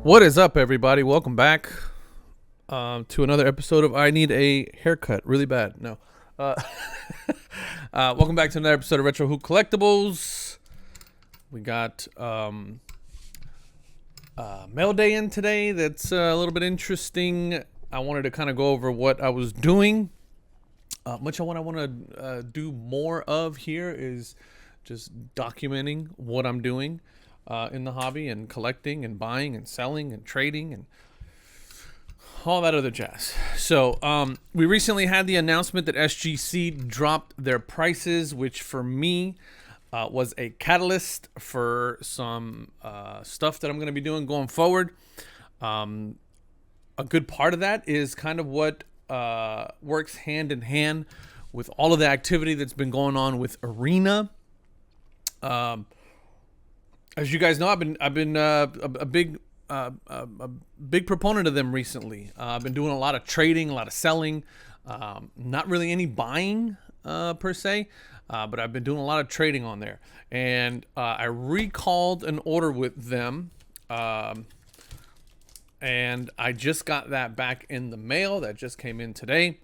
What is up, everybody? Welcome back to another episode of I Need a Haircut Really Bad. No. Uh, welcome back to another episode of Retro Hoop Collectibles. We got mail day in today that's a little bit interesting. I wanted to kind of go over what I was doing. What I want to do more of here is just documenting what I'm doing in the hobby and collecting and buying and selling and trading and all that other jazz. So we recently had the announcement that SGC dropped their prices, which for me was a catalyst for some stuff that I'm going to be doing going forward. A good part of that is kind of what works hand in hand with all of the activity that's been going on with Arena. As you guys know, I've been a big proponent of them recently. I've been doing a lot of trading, a lot of selling, not really any buying per se, but I've been doing a lot of trading on there. And I recalled an order with them, and I just got that back in the mail. That just came in today.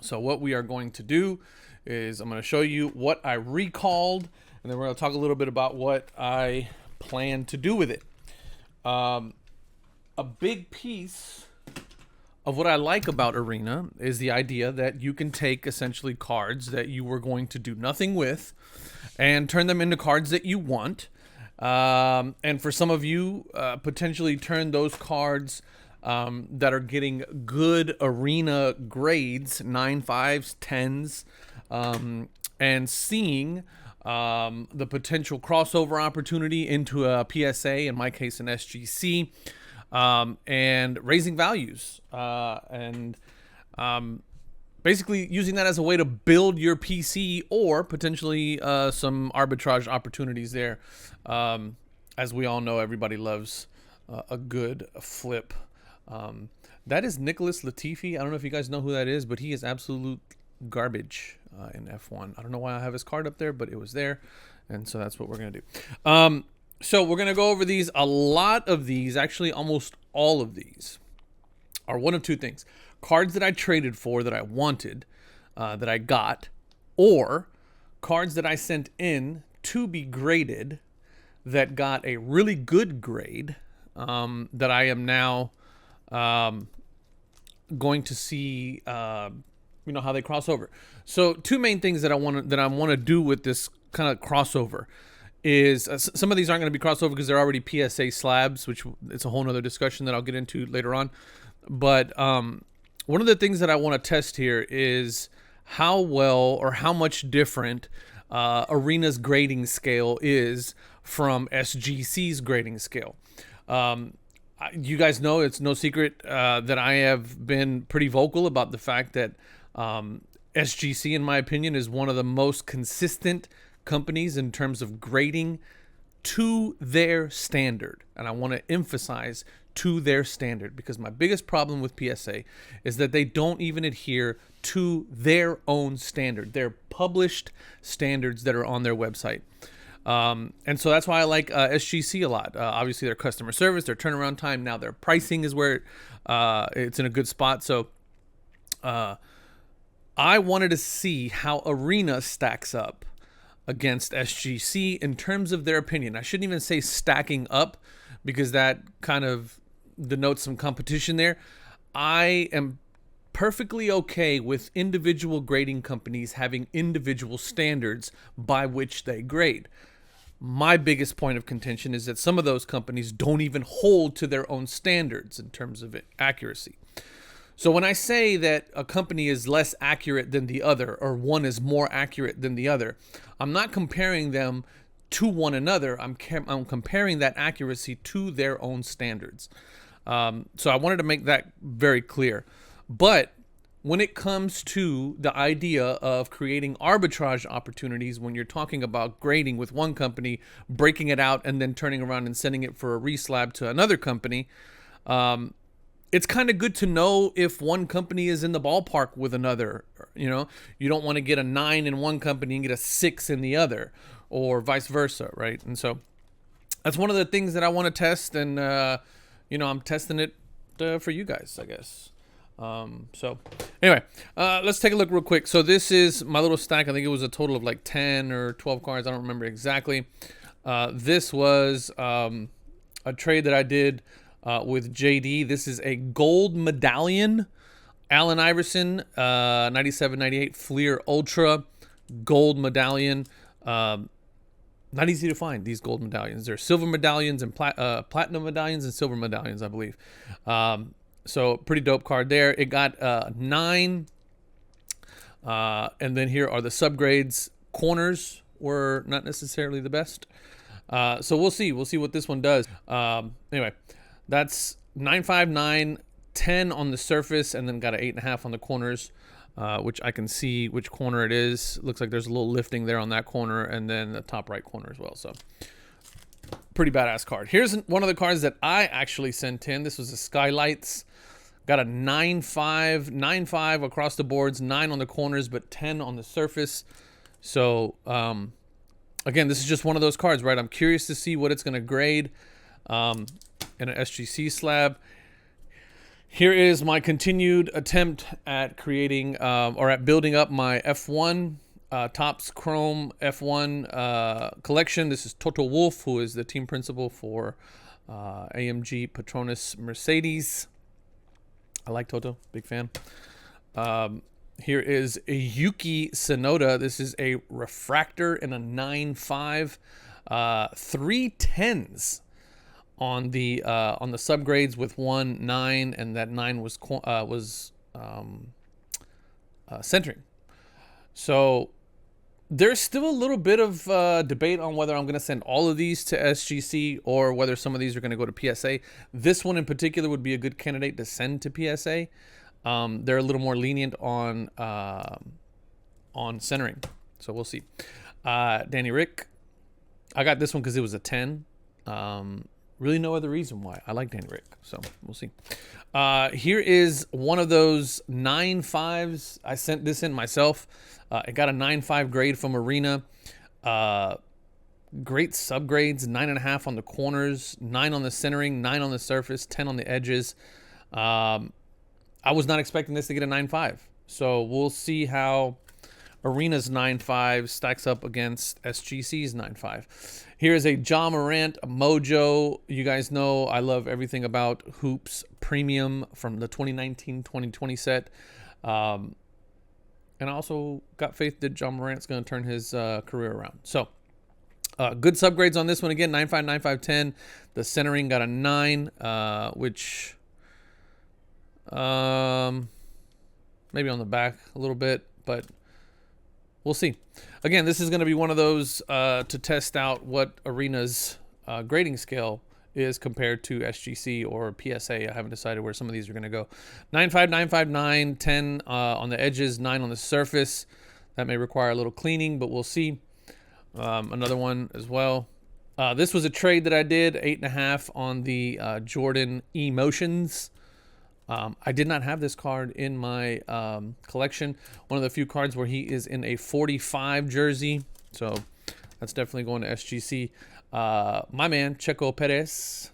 So what we are going to do is I'm going to show you what I recalled, and then we're going to talk a little bit about what I plan to do with it. A big piece of what I like about Arena is the idea that you can take essentially cards that you were going to do nothing with and turn them into cards that you want. And for some of you, potentially turn those cards that are getting good Arena grades, 9, 5s, 10s, and seeing the potential crossover opportunity into a PSA, in my case an SGC, and raising values, and basically using that as a way to build your PC or potentially some arbitrage opportunities there. As we all know, everybody loves a good flip. That is Nicholas Latifi. I don't know if you guys know who that is, but he is absolute garbage in F1. I don't know why I have his card up there, but it was there, and so that's what we're going to do. So we're going to go over these. A lot of these, actually almost all of these, are one of two things. Cards that I traded for that I wanted, that I got, or cards that I sent in to be graded that got a really good grade, that I am now going to see how they cross over. So two main things that I want to do with this kind of crossover is some of these aren't going to be crossover because they're already PSA slabs, which it's a whole nother discussion that I'll get into later on. But one of the things that I want to test here is how well or how much different Arena's grading scale is from SGC's grading scale. You guys know it's no secret that I have been pretty vocal about the fact that SGC, in my opinion, is one of the most consistent companies in terms of grading to their standard. And I want to emphasize to their standard, because my biggest problem with PSA is that they don't even adhere to their own standard, their published standards that are on their website. And so that's why I like SGC a lot. Obviously, their customer service, their turnaround time, now their pricing is where it's in a good spot. So I wanted to see how Arena stacks up against SGC in terms of their opinion. I shouldn't even say stacking up, because that kind of denotes some competition there. I am perfectly okay with individual grading companies having individual standards by which they grade. My biggest point of contention is that some of those companies don't even hold to their own standards in terms of accuracy. So when I say that a company is less accurate than the other, or one is more accurate than the other, I'm not comparing them to one another. I'm comparing that accuracy to their own standards. So I wanted to make that very clear. But when it comes to the idea of creating arbitrage opportunities, when you're talking about grading with one company, breaking it out, and then turning around and sending it for a reslab to another company, it's kind of good to know if one company is in the ballpark with another. You know, you don't want to get a 9 in one company and get a 6 in the other, or vice versa, right? And so that's one of the things that I want to test and I'm testing it for you guys, I guess. So anyway, let's take a look real quick. So this is my little stack. I think it was a total of like 10 or 12 cards. I don't remember exactly. This was a trade that I did with JD. This is a gold medallion Allen Iverson 97-98 Fleer Ultra gold medallion. Not easy to find, these gold medallions. There's silver medallions and platinum medallions and silver medallions, I believe. So pretty dope card there. It got 9. And then here are the subgrades. Corners were not necessarily the best. So we'll see. We'll see what this one does. Anyway, that's 9.59, 10 on the surface, and then got an 8.5 on the corners. Which I can see which corner it is. Looks like there's a little lifting there on that corner, and then the top right corner as well. So pretty badass card. Here's one of the cards that I actually sent in. This was the Skylights. Got a 9.5, 9.5 across the boards, 9 on the corners, but 10 on the surface. So again, this is just one of those cards, right? I'm curious to see what it's going to grade in an SGC slab. Here is my continued attempt at creating or at building up my F1 Topps Chrome F1 collection. This is Toto Wolff, who is the team principal for AMG Petronas Mercedes. I like Toto, big fan. Here is a Yuki Tsunoda. This is a refractor in a 9.5, 3 10s. On the subgrades with 1 9, and that 9 was centering. So there's still a little bit of debate on whether I'm going to send all of these to SGC or whether some of these are going to go to PSA. This one in particular would be a good candidate to send to PSA. They're a little more lenient on centering, so we'll see. Danny Rick, I got this one because it was a 10. Really no other reason why. I like Danny Rick, so we'll see. Here is one of those 9.5s. I sent this in myself. It got a 9.5 grade from Arena. Great subgrades, 9.5 on the corners, 9 on the centering, 9 on the surface, 10 on the edges. I was not expecting this to get a 9.5. So we'll see how Arena's 9.5 stacks up against SGC's 9.5. Here's a Ja Morant Mojo. You guys know I love everything about Hoops Premium from the 2019-2020 set. And I also got faith that Ja Morant's going to turn his career around. So good subgrades on this one. Again, 9.5, 9.5, 10. The centering got a 9, which maybe on the back a little bit, but we'll see. Again, this is going to be one of those to test out what Arena's grading scale is compared to SGC or PSA. I haven't decided where some of these are going to go. 9.5, 9.5, 9, 10 on the edges, 9 on the surface. That may require a little cleaning, but we'll see. Another one as well. This was a trade that I did, 8.5 on the Jordan Emotions. I did not have this card in my collection. One of the few cards where he is in a 45 jersey. So that's definitely going to SGC. My man, Checo Perez.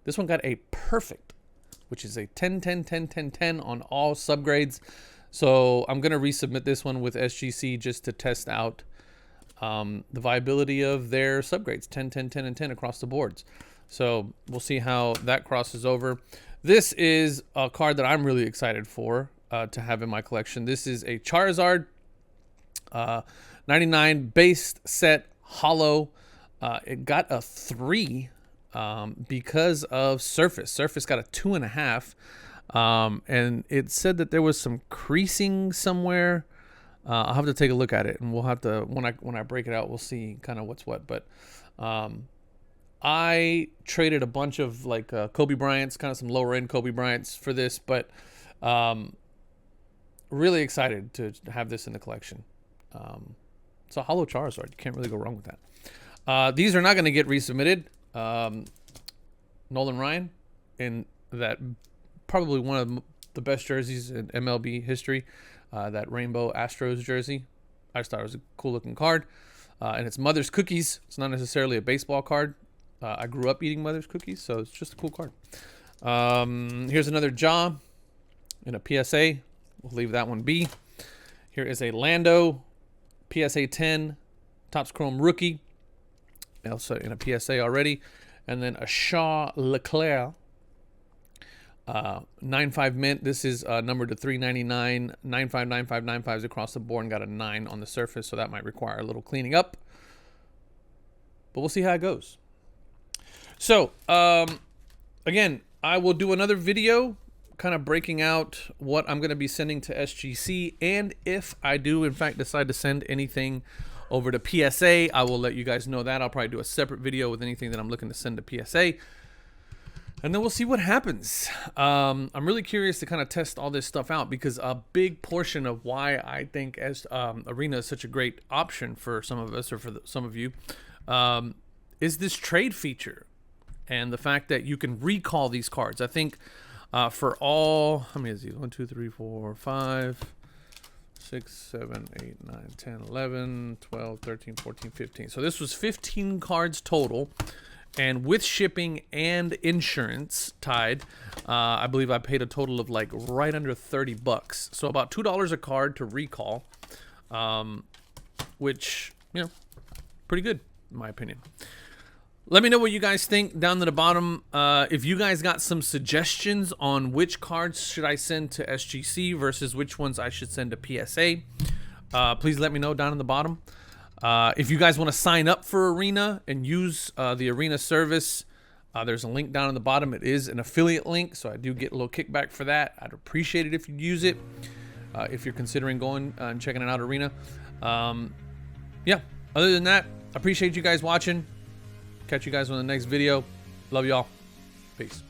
This one got a perfect, which is a 10, 10, 10, 10, 10 on all subgrades. So I'm going to resubmit this one with SGC just to test out the viability of their subgrades. 10, 10, 10, and 10 across the boards. So we'll see how that crosses over. This is a card that I'm really excited for to have in my collection. This is a Charizard 99 base set hollow. It got a 3 because of surface. Surface got a 2.5. And it said that there was some creasing somewhere. I'll have to take a look at it, and we'll have to, when I break it out, we'll see kind of what's what. But I traded a bunch of like Kobe Bryant's, kind of some lower end Kobe Bryant's for this, but really excited to have this in the collection. It's a hollow Charizard. You can't really go wrong with that. These are not going to get resubmitted. Nolan Ryan in that probably one of the best jerseys in MLB history, that rainbow Astros jersey. I just thought it was a cool looking card. And it's Mother's Cookies. It's not necessarily a baseball card. I grew up eating Mother's cookies, so it's just a cool card. Here's another Jaw in a PSA. We'll leave that one be. Here is a Lando PSA 10 Topps Chrome rookie, also in a PSA already. And then a Shaw Leclerc 95 mint. This is numbered to 399, 959595s across the board, and got a 9 on the surface, so that might require a little cleaning up, but we'll see how it goes. So again, I will do another video kind of breaking out what I'm going to be sending to SGC, and if I do in fact decide to send anything over to PSA, I will let you guys know that. I'll probably do a separate video with anything that I'm looking to send to PSA, and then we'll see what happens. I'm really curious to kind of test all this stuff out, because a big portion of why I think Arena is such a great option for some of us, or for some of you, is this trade feature and the fact that you can recall these cards. I think for all, how many is these? 1, 2, 3, 4, 5, 6, 7, 8, 9, 10, 11, 12, 13, 14, 15. So this was 15 cards total. And with shipping and insurance tied, I believe I paid a total of like right under 30 bucks. So about $2 a card to recall, which, you know, pretty good in my opinion. Let me know what you guys think down at the bottom. If you guys got some suggestions on which cards should I send to SGC versus which ones I should send to PSA, please let me know down in the bottom. If you guys want to sign up for Arena and use the Arena service, there's a link down in the bottom. It is an affiliate link, so I do get a little kickback for that. I'd appreciate it if you'd use it, if you're considering going and checking it out, Arena. Yeah, other than that, I appreciate you guys watching. Catch you guys on the next video. Love y'all. Peace.